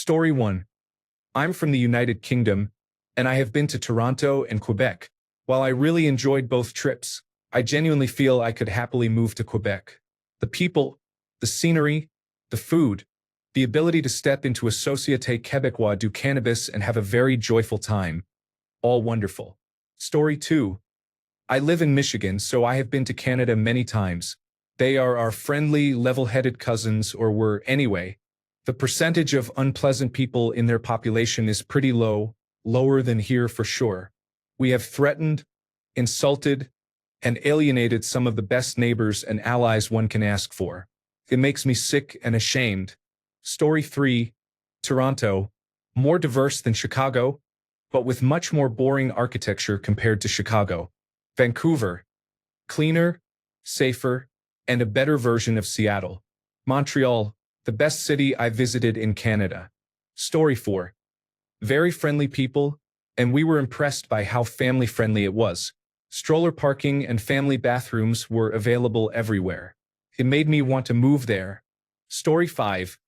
Story 1. I'm from the United Kingdom, and I have been to Toronto and Quebec. While I really enjoyed both trips, I genuinely feel I could happily move to Quebec. The people, the scenery, the food, the ability to step into a Société Québécoise du Cannabis and have a very joyful time. All wonderful. Story 2. I live in Michigan, so I have been to Canada many times. They are our friendly, level-headed cousins, or were anyway. The percentage of unpleasant people in their population is pretty low, lower than here for sure. We have threatened, insulted, and alienated some of the best neighbors and allies one can ask for. It makes me sick and ashamed. Story 3. Toronto. More diverse than Chicago, but with much more boring architecture compared to Chicago. Vancouver. Cleaner, safer, and a better version of Seattle. Montreal. The best city I visited in Canada. Story 4. Very friendly people, and we were impressed by how family-friendly it was. Stroller parking and family bathrooms were available everywhere. It made me want to move there. Story 5.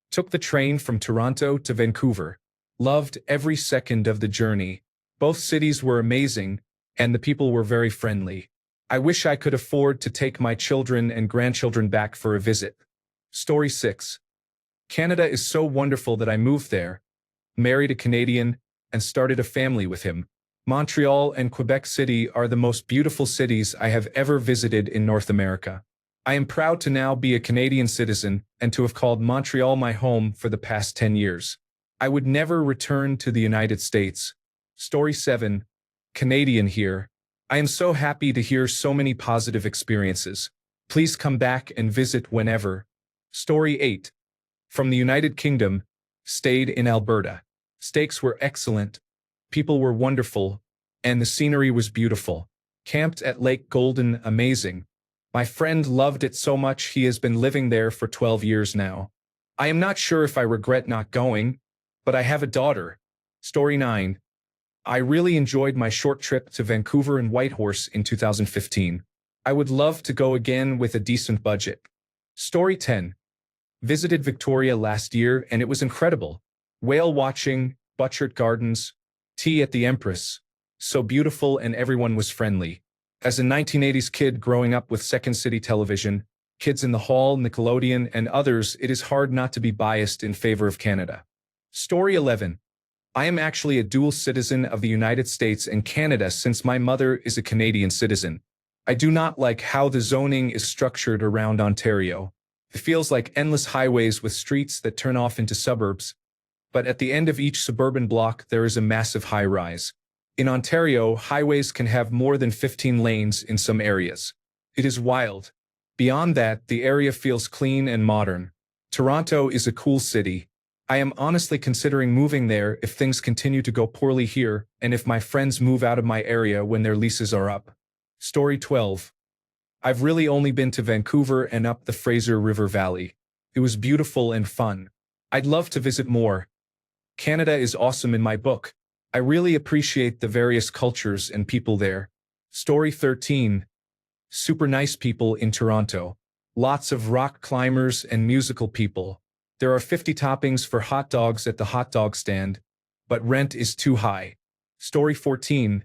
Took the train from Toronto to Vancouver. Loved every second of the journey. Both cities were amazing, and the people were very friendly. I wish I could afford to take my children and grandchildren back for a visit. Story 6. Canada is so wonderful that I moved there, married a Canadian, and started a family with him. Montreal and Quebec City are the most beautiful cities I have ever visited in North America. I am proud to now be a Canadian citizen and to have called Montreal my home for the past 10 years. I would never return to the United States. Story 7. Canadian here. I am so happy to hear so many positive experiences. Please come back and visit whenever. Story 8. From the United Kingdom, stayed in Alberta. Steaks were excellent, people were wonderful, and the scenery was beautiful. Camped at Lake Golden, amazing. My friend loved it so much he has been living there for 12 years now. I am not sure if I regret not going, but I have a daughter. Story 9. I really enjoyed my short trip to Vancouver and Whitehorse in 2015. I would love to go again with a decent budget. Story 10. Visited Victoria last year and it was incredible. Whale watching, Butchart Gardens, tea at the Empress. So beautiful and everyone was friendly. As a 1980s kid growing up with Second City Television, Kids in the Hall, Nickelodeon, and others, it is hard not to be biased in favor of Canada. Story 11. I am actually a dual citizen of the United States and Canada since my mother is a Canadian citizen. I do not like how the zoning is structured around Ontario. It feels like endless highways with streets that turn off into suburbs, but at the end of each suburban block there is a massive high-rise. In Ontario, highways can have more than 15 lanes in some areas. It is wild. Beyond that, the area feels clean and modern. Toronto is a cool city. I am honestly considering moving there if things continue to go poorly here and if my friends move out of my area when their leases are up. Story 12. I've really only been to Vancouver and up the Fraser River Valley. It was beautiful and fun. I'd love to visit more. Canada is awesome in my book. I really appreciate the various cultures and people there. Story 13. Super nice people in Toronto. Lots of rock climbers and musical people. There are 50 toppings for hot dogs at the hot dog stand, but rent is too high. Story 14.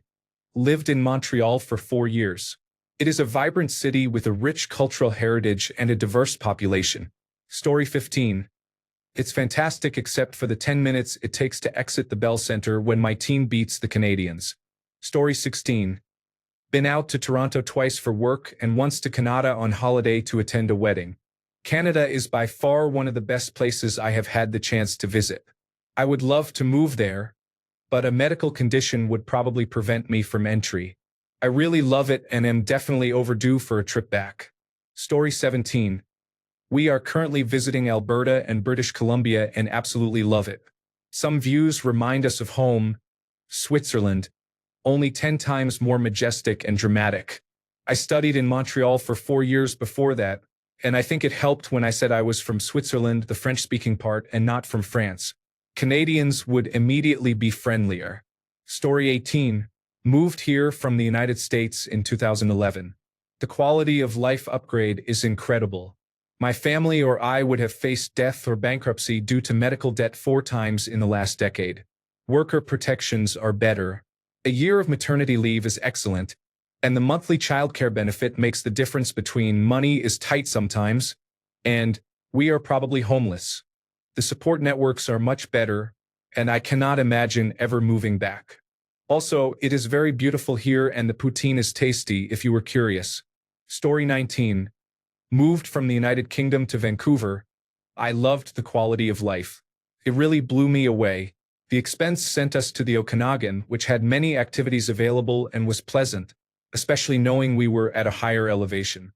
Lived in Montreal for 4 years. It is a vibrant city with a rich cultural heritage and a diverse population. Story 15. It's fantastic except for the 10 minutes it takes to exit the Bell Centre when my team beats the Canadians. Story 16. Been out to Toronto twice for work and once to Canada on holiday to attend a wedding. Canada is by far one of the best places I have had the chance to visit. I would love to move there, but a medical condition would probably prevent me from entry. I really love it and am definitely overdue for a trip back. Story 17. We are currently visiting Alberta and British Columbia and absolutely love it. Some views remind us of home, Switzerland, only 10 times more majestic and dramatic. I studied in Montreal for 4 years before that, and I think it helped when I said I was from Switzerland, the French-speaking part, and not from France. Canadians would immediately be friendlier. Story 18. Moved here from the United States in 2011. The quality of life upgrade is incredible. My family or I would have faced death or bankruptcy due to medical debt 4 times in the last decade. Worker protections are better. A year of maternity leave is excellent, and the monthly childcare benefit makes the difference between money is tight sometimes and we are probably homeless. The support networks are much better, and I cannot imagine ever moving back. Also, it is very beautiful here and the poutine is tasty if you were curious. Story 19. Moved from the United Kingdom to Vancouver. I loved the quality of life. It really blew me away. The expense sent us to the Okanagan, which had many activities available and was pleasant, especially knowing we were at a higher elevation.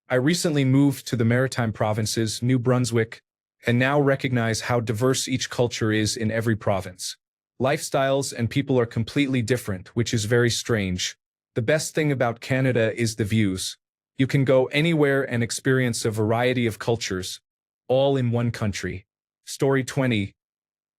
I recently moved to the Maritime Provinces, New Brunswick, and now recognize how diverse each culture is in every province. Lifestyles and people are completely different, which is very strange. The best thing about Canada is the views. You can go anywhere and experience a variety of cultures, all in one country. Story 20.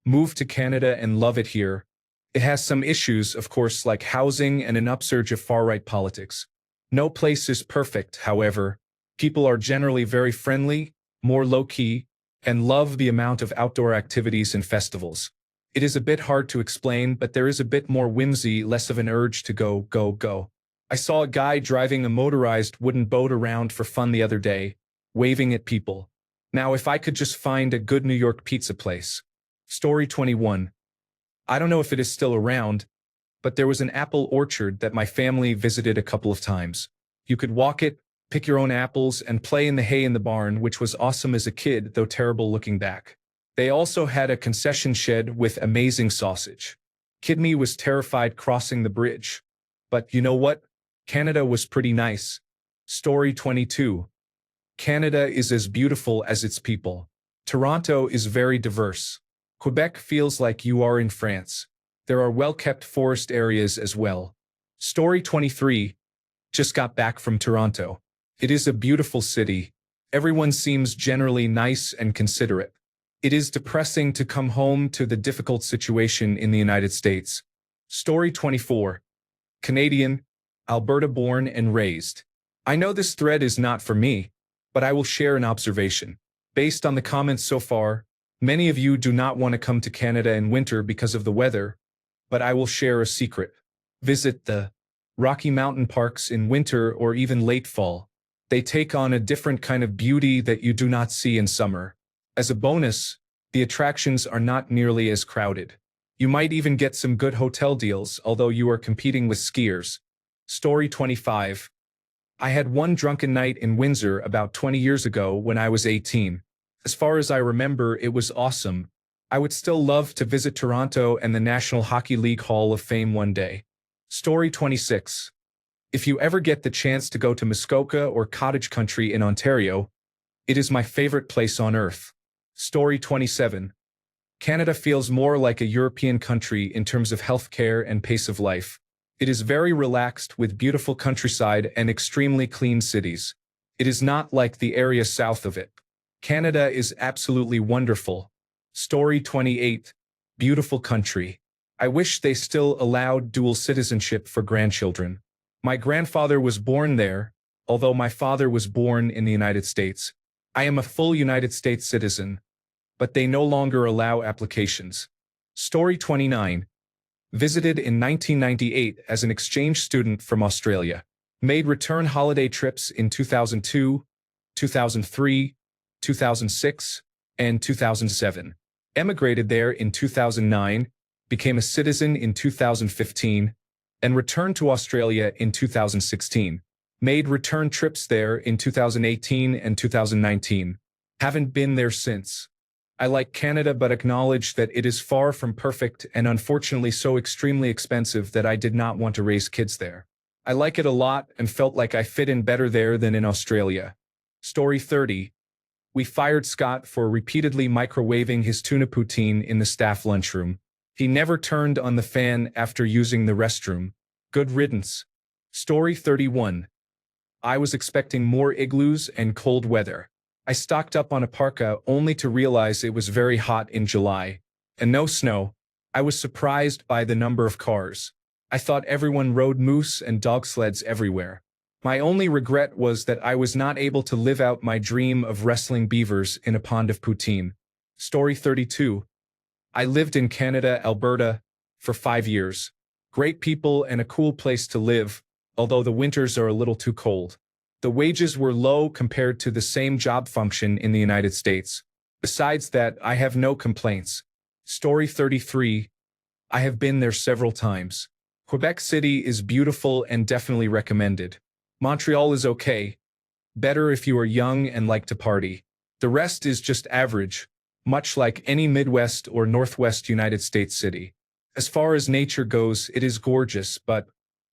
Moved to Canada and love it here. It has some issues, of course, like housing and an upsurge of far-right politics. No place is perfect, however. People are generally very friendly, more low-key, and love the amount of outdoor activities and festivals. It is a bit hard to explain, but there is a bit more whimsy, less of an urge to go, go, go. I saw a guy driving a motorized wooden boat around for fun the other day, waving at people. Now, if I could just find a good New York pizza place. Story 21. I don't know if it is still around, but there was an apple orchard that my family visited a couple of times. You could walk it, pick your own apples, and play in the hay in the barn, which was awesome as a kid, though terrible looking back. They also had a concession shed with amazing sausage. Kid me was terrified crossing the bridge. But you know what? Canada was pretty nice. Story 22. Canada is as beautiful as its people. Toronto is very diverse. Quebec feels like you are in France. There are well-kept forest areas as well. Story 23. Just got back from Toronto. It is a beautiful city. Everyone seems generally nice and considerate. It is depressing to come home to the difficult situation in the United States. Story 24. Canadian, Alberta born and raised. I know this thread is not for me, but I will share an observation. Based on the comments so far, many of you do not want to come to Canada in winter because of the weather, but I will share a secret. Visit the Rocky Mountain parks in winter or even late fall. They take on a different kind of beauty that you do not see in summer. As a bonus, the attractions are not nearly as crowded. You might even get some good hotel deals, although you are competing with skiers. Story 25. I had one drunken night in Windsor about 20 years ago when I was 18. As far as I remember, it was awesome. I would still love to visit Toronto and the National Hockey League Hall of Fame one day. Story 26. If you ever get the chance to go to Muskoka or Cottage Country in Ontario, it is my favorite place on earth. Story 27. Canada feels more like a European country in terms of healthcare and pace of life. It is very relaxed with beautiful countryside and extremely clean cities. It is not like the area south of it. Canada is absolutely wonderful. Story 28. Beautiful country. I wish they still allowed dual citizenship for grandchildren. My grandfather was born there, although my father was born in the United States. I am a full United States citizen, but they no longer allow applications. Story 29. Visited in 1998 as an exchange student from Australia. Made return holiday trips in 2002, 2003, 2006, and 2007. Emigrated there in 2009, became a citizen in 2015, and returned to Australia in 2016. Made return trips there in 2018 and 2019. Haven't been there since. I like Canada but acknowledge that it is far from perfect and unfortunately so extremely expensive that I did not want to raise kids there. I like it a lot and felt like I fit in better there than in Australia. Story 30. We fired Scott for repeatedly microwaving his tuna poutine in the staff lunchroom. He never turned on the fan after using the restroom. Good riddance. Story 31. I was expecting more igloos and cold weather. I stocked up on a parka only to realize it was very hot in July. And no snow. I was surprised by the number of cars. I thought everyone rode moose and dog sleds everywhere. My only regret was that I was not able to live out my dream of wrestling beavers in a pond of poutine. Story 32. I lived in Canada, Alberta, for 5 years. Great people and a cool place to live, although the winters are a little too cold. The wages were low compared to the same job function in the United States. Besides that, I have no complaints. Story 33. I have been there several times. Quebec City is beautiful and definitely recommended. Montreal is okay. Better if you are young and like to party. The rest is just average, much like any Midwest or Northwest United States city. As far as nature goes, it is gorgeous, but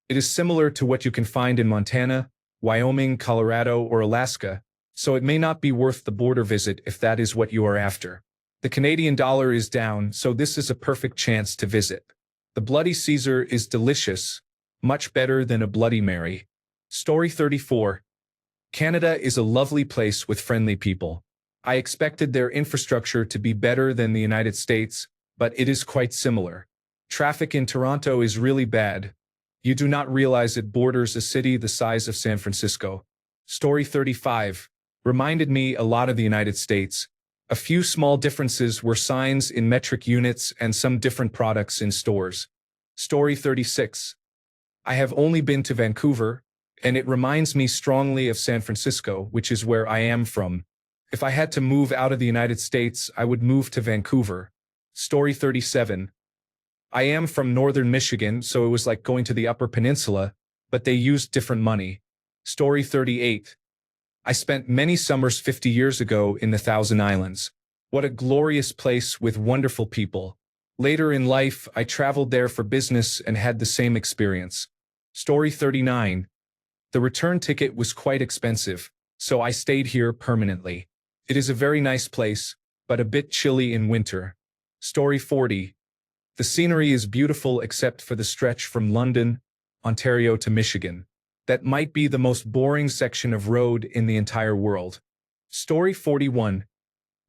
it is similar to what you can find in Montana, Wyoming, Colorado, or Alaska, so it may not be worth the border visit if that is what you are after. The Canadian dollar is down, so this is a perfect chance to visit. The Bloody Caesar is delicious, much better than a Bloody Mary. Story 34. Canada is a lovely place with friendly people. I expected their infrastructure to be better than the United States, but it is quite similar. Traffic in Toronto is really bad. You do not realize it borders a city the size of San Francisco. Story 35. Reminded me a lot of the United States. A few small differences were signs in metric units and some different products in stores. Story 36. I have only been to Vancouver, and it reminds me strongly of San Francisco, which is where I am from. If I had to move out of the United States, I would move to Vancouver. Story 37. I am from northern Michigan, so it was like going to the Upper Peninsula, but they used different money. Story 38. I spent many summers 50 years ago in the Thousand Islands. What a glorious place with wonderful people. Later in life, I traveled there for business and had the same experience. Story 39. The return ticket was quite expensive, so I stayed here permanently. It is a very nice place, but a bit chilly in winter. Story 40. The scenery is beautiful except for the stretch from London, Ontario to Michigan. That might be the most boring section of road in the entire world. Story 41.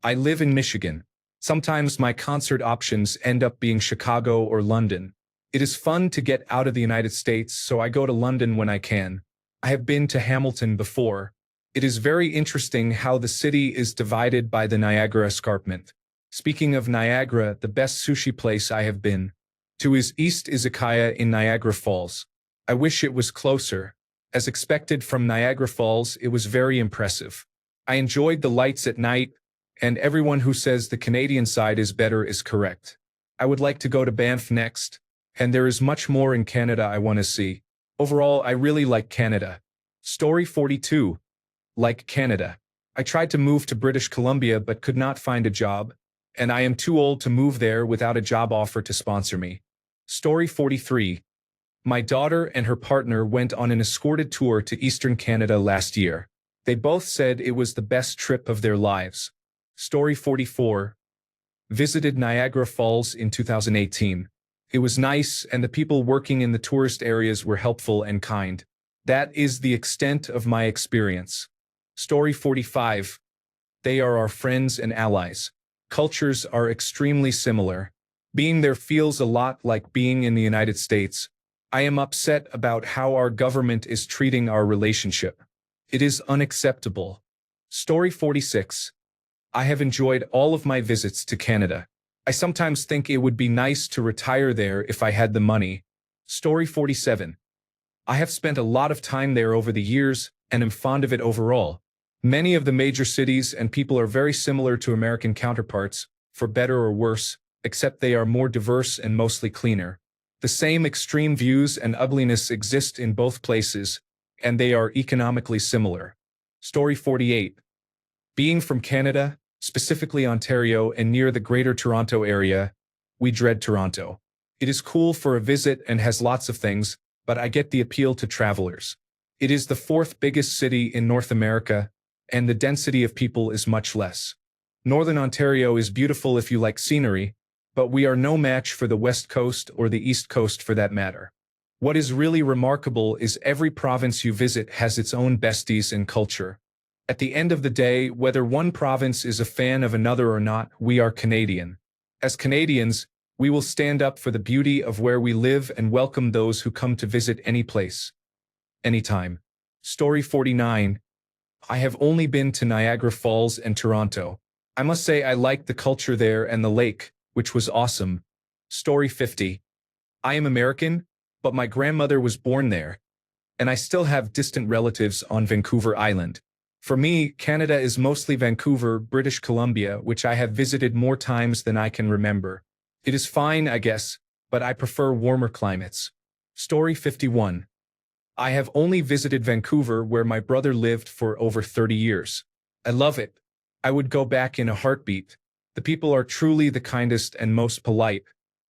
I live in Michigan. Sometimes my concert options end up being Chicago or London. It is fun to get out of the United States, so I go to London when I can. I have been to Hamilton before. It is very interesting how the city is divided by the Niagara Escarpment. Speaking of Niagara, the best sushi place I have been to is East Izakaya in Niagara Falls. I wish it was closer. As expected from Niagara Falls, it was very impressive. I enjoyed the lights at night, and everyone who says the Canadian side is better is correct. I would like to go to Banff next, and there is much more in Canada I want to see. Overall, I really like Canada. Story 42. Like Canada. I tried to move to British Columbia but could not find a job, and I am too old to move there without a job offer to sponsor me. Story 43. My daughter and her partner went on an escorted tour to Eastern Canada last year. They both said it was the best trip of their lives. Story 44. Visited Niagara Falls in 2018. It was nice, and the people working in the tourist areas were helpful and kind. That is the extent of my experience. Story 45. They are our friends and allies. Cultures are extremely similar. Being there feels a lot like being in the United States. I am upset about how our government is treating our relationship. It is unacceptable. Story 46. I have enjoyed all of my visits to Canada. I sometimes think it would be nice to retire there if I had the money. Story 47. I have spent a lot of time there over the years and am fond of it overall. Many of the major cities and people are very similar to American counterparts, for better or worse, except they are more diverse and mostly cleaner. The same extreme views and ugliness exist in both places, and they are economically similar. Story 48. Being from Canada, specifically Ontario and near the Greater Toronto area, we dread Toronto. It is cool for a visit and has lots of things, but I get the appeal to travelers. It is the fourth biggest city in North America, and the density of people is much less. Northern Ontario is beautiful if you like scenery, but we are no match for the West Coast or the East Coast for that matter. What is really remarkable is every province you visit has its own besties and culture. At the end of the day, whether one province is a fan of another or not, we are Canadian. As Canadians, we will stand up for the beauty of where we live and welcome those who come to visit any place, anytime. Story 49. I have only been to Niagara Falls and Toronto. I must say I liked the culture there and the lake, which was awesome. Story 50. I am American, but my grandmother was born there, and I still have distant relatives on Vancouver Island. For me, Canada is mostly Vancouver, British Columbia, which I have visited more times than I can remember. It is fine, I guess, but I prefer warmer climates. Story 51. I have only visited Vancouver, where my brother lived for over 30 years. I love it. I would go back in a heartbeat. The people are truly the kindest and most polite.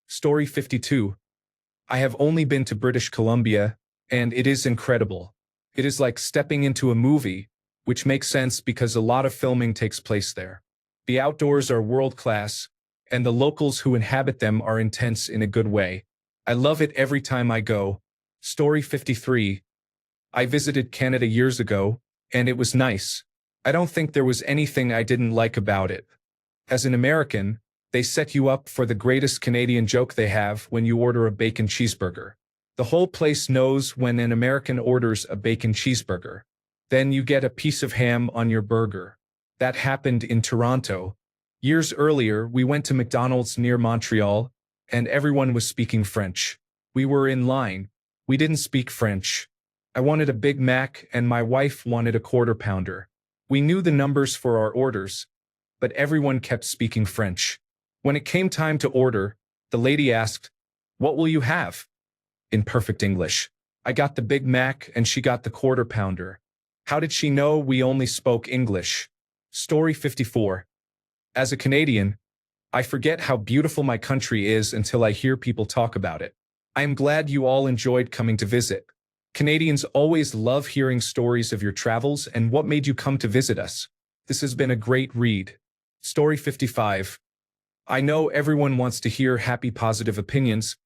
Story 52. I have only been to British Columbia, and it is incredible. It is like stepping into a movie, which makes sense because a lot of filming takes place there. The outdoors are world-class, and the locals who inhabit them are intense in a good way. I love it every time I go. Story 53. I visited Canada years ago, and it was nice. I don't think there was anything I didn't like about it. As an American, they set you up for the greatest Canadian joke they have when you order a bacon cheeseburger. The whole place knows when an American orders a bacon cheeseburger. Then you get a piece of ham on your burger. That happened in Toronto. Years earlier, we went to McDonald's near Montreal, and everyone was speaking French. We were in line. We didn't speak French. I wanted a Big Mac and my wife wanted a Quarter Pounder. We knew the numbers for our orders, but everyone kept speaking French. When it came time to order, the lady asked, "What will you have?" In perfect English. I got the Big Mac and she got the Quarter Pounder. How did she know we only spoke English? Story 54. As a Canadian, I forget how beautiful my country is until I hear people talk about it. I am glad you all enjoyed coming to visit. Canadians always love hearing stories of your travels and what made you come to visit us. This has been a great read. Story 55. I know everyone wants to hear happy, positive opinions,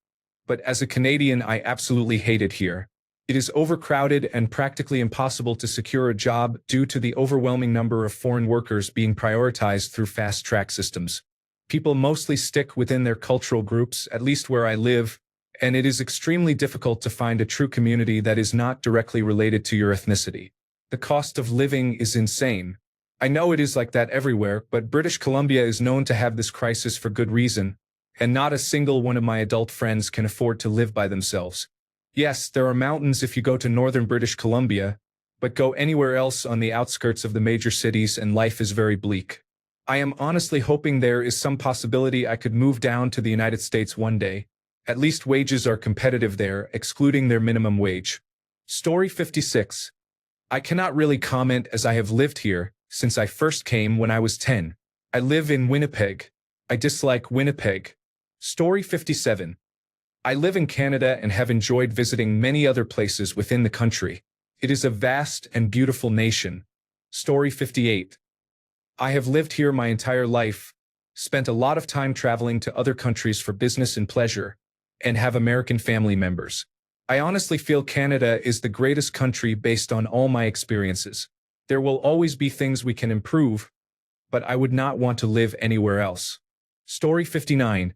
but as a Canadian, I absolutely hate it here. It is overcrowded and practically impossible to secure a job due to the overwhelming number of foreign workers being prioritized through fast-track systems. People mostly stick within their cultural groups, at least where I live, and it is extremely difficult to find a true community that is not directly related to your ethnicity. The cost of living is insane. I know it is like that everywhere, but British Columbia is known to have this crisis for good reason, and not a single one of my adult friends can afford to live by themselves. Yes, there are mountains if you go to northern British Columbia, but go anywhere else on the outskirts of the major cities and life is very bleak. I am honestly hoping there is some possibility I could move down to the United States one day. At least wages are competitive there, excluding their minimum wage. Story 56. I cannot really comment as I have lived here since I first came when I was 10. I live in Winnipeg. I dislike Winnipeg. Story 57. I live in Canada and have enjoyed visiting many other places within the country. It is a vast and beautiful nation. Story 58. I have lived here my entire life, spent a lot of time traveling to other countries for business and pleasure, and have American family members. I honestly feel Canada is the greatest country based on all my experiences. There will always be things we can improve, but I would not want to live anywhere else. Story 59.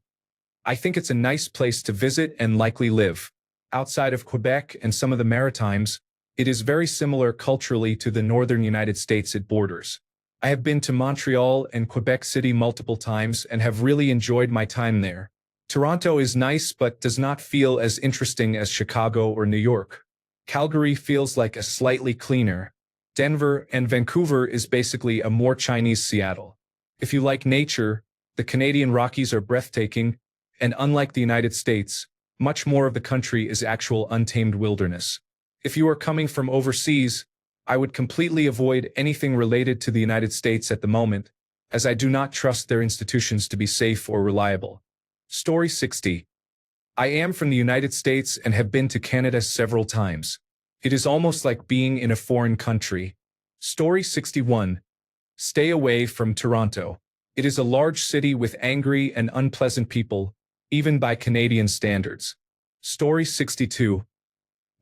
I think it's a nice place to visit and likely live. Outside of Quebec and some of the Maritimes, it is very similar culturally to the northern United States it borders. I have been to Montreal and Quebec City multiple times and have really enjoyed my time there. Toronto is nice but does not feel as interesting as Chicago or New York. Calgary feels like a slightly cleaner. Denver and Vancouver is basically a more Chinese Seattle. If you like nature, the Canadian Rockies are breathtaking, and unlike the United States, much more of the country is actual untamed wilderness. If you are coming from overseas, I would completely avoid anything related to the United States at the moment, as I do not trust their institutions to be safe or reliable. Story 60. I am from the United States and have been to Canada several times. It is almost like being in a foreign country. Story 61. Stay away from Toronto. It is a large city with angry and unpleasant people, even by Canadian standards. Story 62.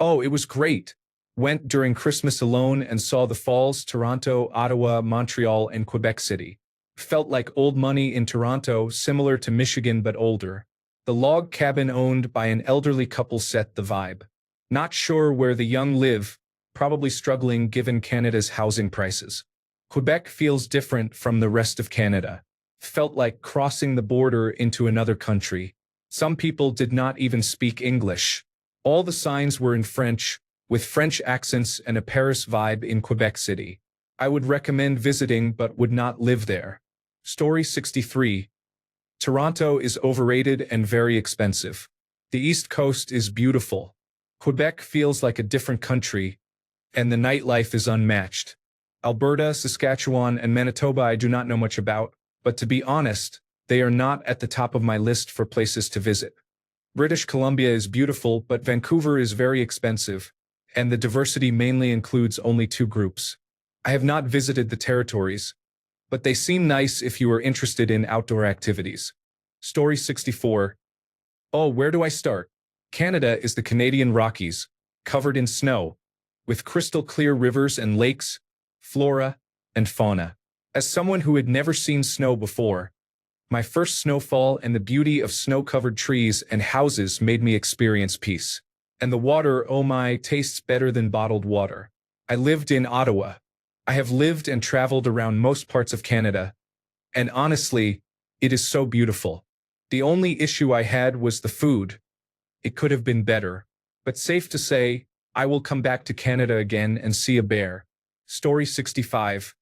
Oh, it was great. Went during Christmas alone and saw the Falls, Toronto, Ottawa, Montreal, and Quebec City. Felt like old money in Toronto, similar to Michigan but older. The log cabin owned by an elderly couple set the vibe. Not sure where the young live, probably struggling given Canada's housing prices. Quebec feels different from the rest of Canada. Felt like crossing the border into another country. Some people did not even speak English. All the signs were in French, with French accents and a Paris vibe in Quebec City. I would recommend visiting but would not live there. Story 63. Toronto is overrated and very expensive. The East Coast is beautiful. Quebec feels like a different country, and the nightlife is unmatched. Alberta, Saskatchewan, and Manitoba I do not know much about, but to be honest, they are not at the top of my list for places to visit. British Columbia is beautiful, but Vancouver is very expensive, and the diversity mainly includes only 2 groups. I have not visited the territories, but they seem nice if you are interested in outdoor activities. Story 64. Oh, where do I start? Canada is the Canadian Rockies, covered in snow, with crystal clear rivers and lakes, flora, and fauna. As someone who had never seen snow before, my first snowfall and the beauty of snow-covered trees and houses made me experience peace. And the water, oh my, tastes better than bottled water. I lived in Ottawa. I have lived and traveled around most parts of Canada, and honestly, it is so beautiful. The only issue I had was the food. It could have been better, but safe to say, I will come back to Canada again and see a bear. Story 65.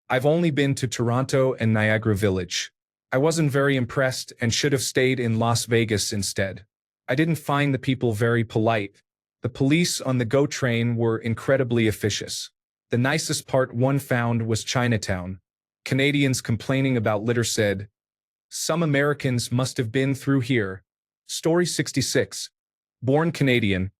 I've only been to Toronto and Niagara Village. I wasn't very impressed and should have stayed in Las Vegas instead. I didn't find the people very polite. The police on the GO train were incredibly officious. The nicest part one found was Chinatown. Canadians complaining about litter said, "Some Americans must have been through here." Story 66. Born Canadian.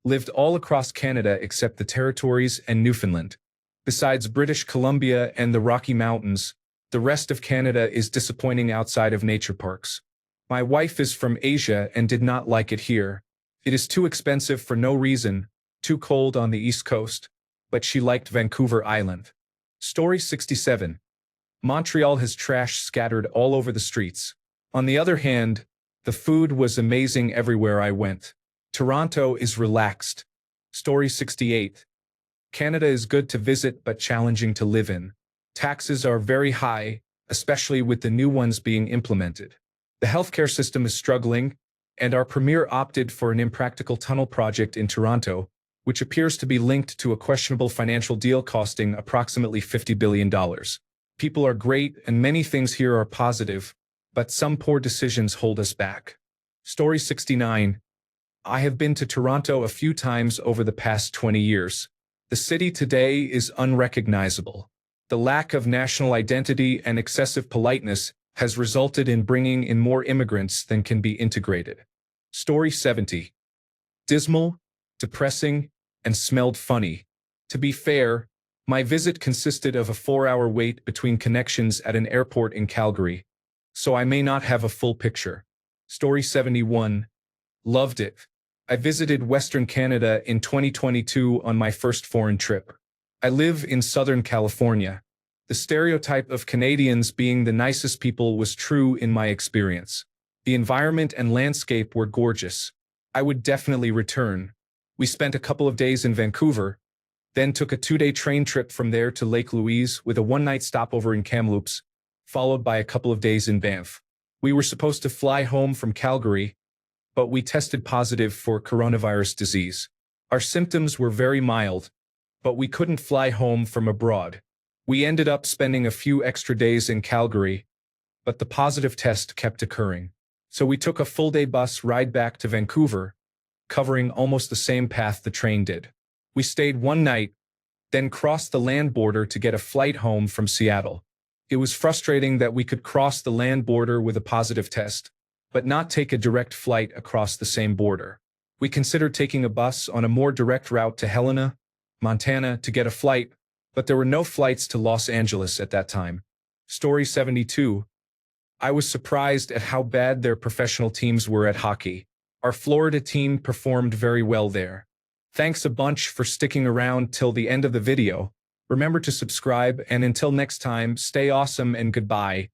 Lived all across Canada except the territories and Newfoundland. Besides British Columbia and the Rocky Mountains, the rest of Canada is disappointing outside of nature parks. My wife is from Asia and did not like it here. It is too expensive for no reason, too cold on the East Coast, but she liked Vancouver Island. Story 67. Montreal has trash scattered all over the streets. On the other hand, the food was amazing everywhere I went. Toronto is relaxed. Story 68. Canada is good to visit but challenging to live in. Taxes are very high, especially with the new ones being implemented. The healthcare system is struggling, and our premier opted for an impractical tunnel project in Toronto, which appears to be linked to a questionable financial deal costing approximately $50 billion. People are great and many things here are positive, but some poor decisions hold us back. Story 69. I have been to Toronto a few times over the past 20 years. The city today is unrecognizable. The lack of national identity and excessive politeness has resulted in bringing in more immigrants than can be integrated. Story 70. Dismal, depressing, and smelled funny. To be fair, my visit consisted of a 4-hour wait between connections at an airport in Calgary, so I may not have a full picture. Story 71. Loved it. I visited Western Canada in 2022 on my first foreign trip. I live in Southern California. The stereotype of Canadians being the nicest people was true in my experience. The environment and landscape were gorgeous. I would definitely return. We spent a couple of days in Vancouver, then took a 2-day train trip from there to Lake Louise with a 1-night stopover in Kamloops, followed by a couple of days in Banff. We were supposed to fly home from Calgary, but we tested positive for coronavirus disease. Our symptoms were very mild, but we couldn't fly home from abroad. We ended up spending a few extra days in Calgary, but the positive test kept occurring. So we took a full-day bus ride back to Vancouver, covering almost the same path the train did. We stayed 1 night, then crossed the land border to get a flight home from Seattle. It was frustrating that we could cross the land border with a positive test, but not take a direct flight across the same border. We considered taking a bus on a more direct route to Helena, Montana to get a flight, but there were no flights to Los Angeles at that time. Story 72. I was surprised at how bad their professional teams were at hockey. Our Florida team performed very well there. Thanks a bunch for sticking around till the end of the video. Remember to subscribe, and until next time, stay awesome and goodbye.